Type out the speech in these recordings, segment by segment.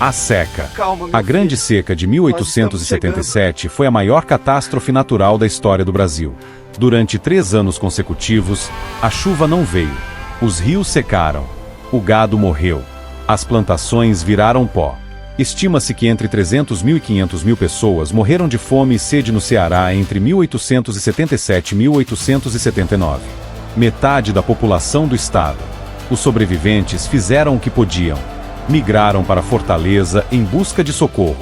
A seca. A Grande Seca de 1877 foi a maior catástrofe natural da história do Brasil. Durante 3 anos consecutivos, a chuva não veio. Os rios secaram. O gado morreu. As plantações viraram pó. Estima-se que entre 300 mil e 500 mil pessoas morreram de fome e sede no Ceará entre 1877 e 1879. Metade da população do estado. Os sobreviventes fizeram o que podiam. Migraram para Fortaleza em busca de socorro.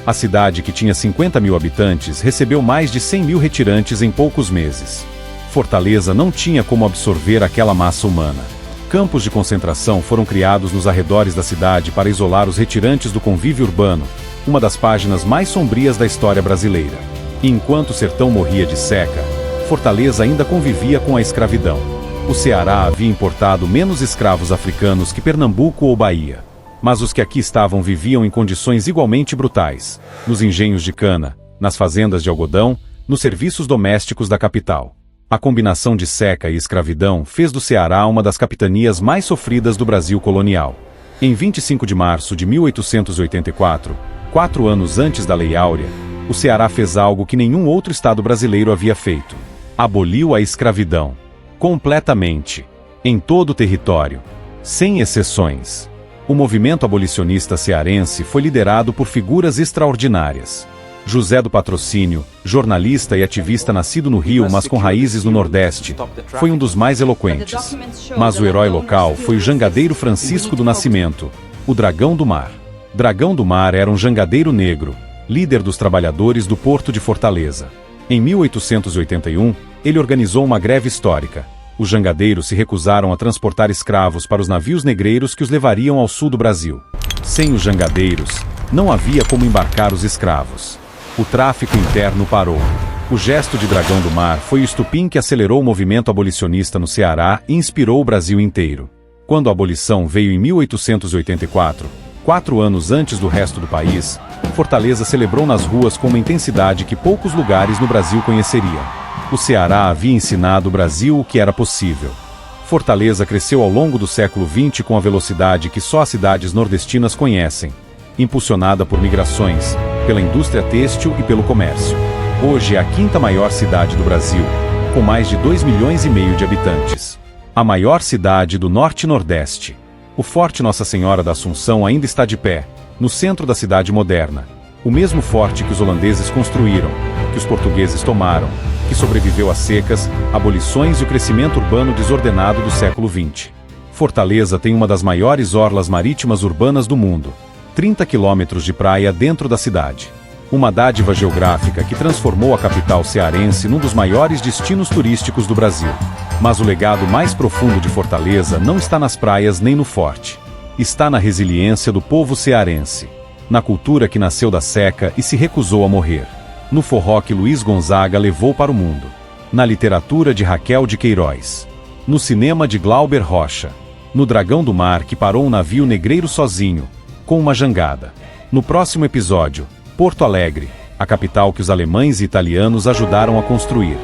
A cidade, que tinha 50 mil habitantes, recebeu mais de 100 mil retirantes em poucos meses. Fortaleza não tinha como absorver aquela massa humana. Campos de concentração foram criados nos arredores da cidade para isolar os retirantes do convívio urbano, uma das páginas mais sombrias da história brasileira. E enquanto o sertão morria de seca, Fortaleza ainda convivia com a escravidão. O Ceará havia importado menos escravos africanos que Pernambuco ou Bahia. Mas os que aqui estavam viviam em condições igualmente brutais, nos engenhos de cana, nas fazendas de algodão, nos serviços domésticos da capital. A combinação de seca e escravidão fez do Ceará uma das capitanias mais sofridas do Brasil colonial. Em 25 de março de 1884, 4 anos antes da Lei Áurea, o Ceará fez algo que nenhum outro estado brasileiro havia feito. Aboliu a escravidão. Completamente. Em todo o território. Sem exceções. O movimento abolicionista cearense foi liderado por figuras extraordinárias. José do Patrocínio, jornalista e ativista nascido no Rio, mas com raízes no Nordeste, foi um dos mais eloquentes. Mas o herói local foi o jangadeiro Francisco do Nascimento, o Dragão do Mar. Dragão do Mar era um jangadeiro negro, líder dos trabalhadores do Porto de Fortaleza. Em 1881, ele organizou uma greve histórica. Os jangadeiros se recusaram a transportar escravos para os navios negreiros que os levariam ao sul do Brasil. Sem os jangadeiros, não havia como embarcar os escravos. O tráfico interno parou. O gesto de Dragão do Mar foi o estupim que acelerou o movimento abolicionista no Ceará e inspirou o Brasil inteiro. Quando a abolição veio em 1884, 4 anos antes do resto do país, Fortaleza celebrou nas ruas com uma intensidade que poucos lugares no Brasil conheceriam. O Ceará havia ensinado o Brasil o que era possível. Fortaleza cresceu ao longo do século XX com a velocidade que só as cidades nordestinas conhecem, impulsionada por migrações, pela indústria têxtil e pelo comércio. Hoje é a 5ª maior cidade do Brasil, com mais de 2,5 milhões de habitantes. A maior cidade do Norte e Nordeste. O Forte Nossa Senhora da Assunção ainda está de pé, no centro da cidade moderna. O mesmo forte que os holandeses construíram, que os portugueses tomaram, que sobreviveu às secas, abolições e o crescimento urbano desordenado do século XX. Fortaleza tem uma das maiores orlas marítimas urbanas do mundo, 30 quilômetros de praia dentro da cidade. Uma dádiva geográfica que transformou a capital cearense num dos maiores destinos turísticos do Brasil. Mas o legado mais profundo de Fortaleza não está nas praias nem no forte. Está na resiliência do povo cearense. Na cultura que nasceu da seca e se recusou a morrer. No forró que Luiz Gonzaga levou para o mundo. Na literatura de Raquel de Queiroz. No cinema de Glauber Rocha. No Dragão do Mar que parou um navio negreiro sozinho, com uma jangada. No próximo episódio, Porto Alegre, a capital que os alemães e italianos ajudaram a construir.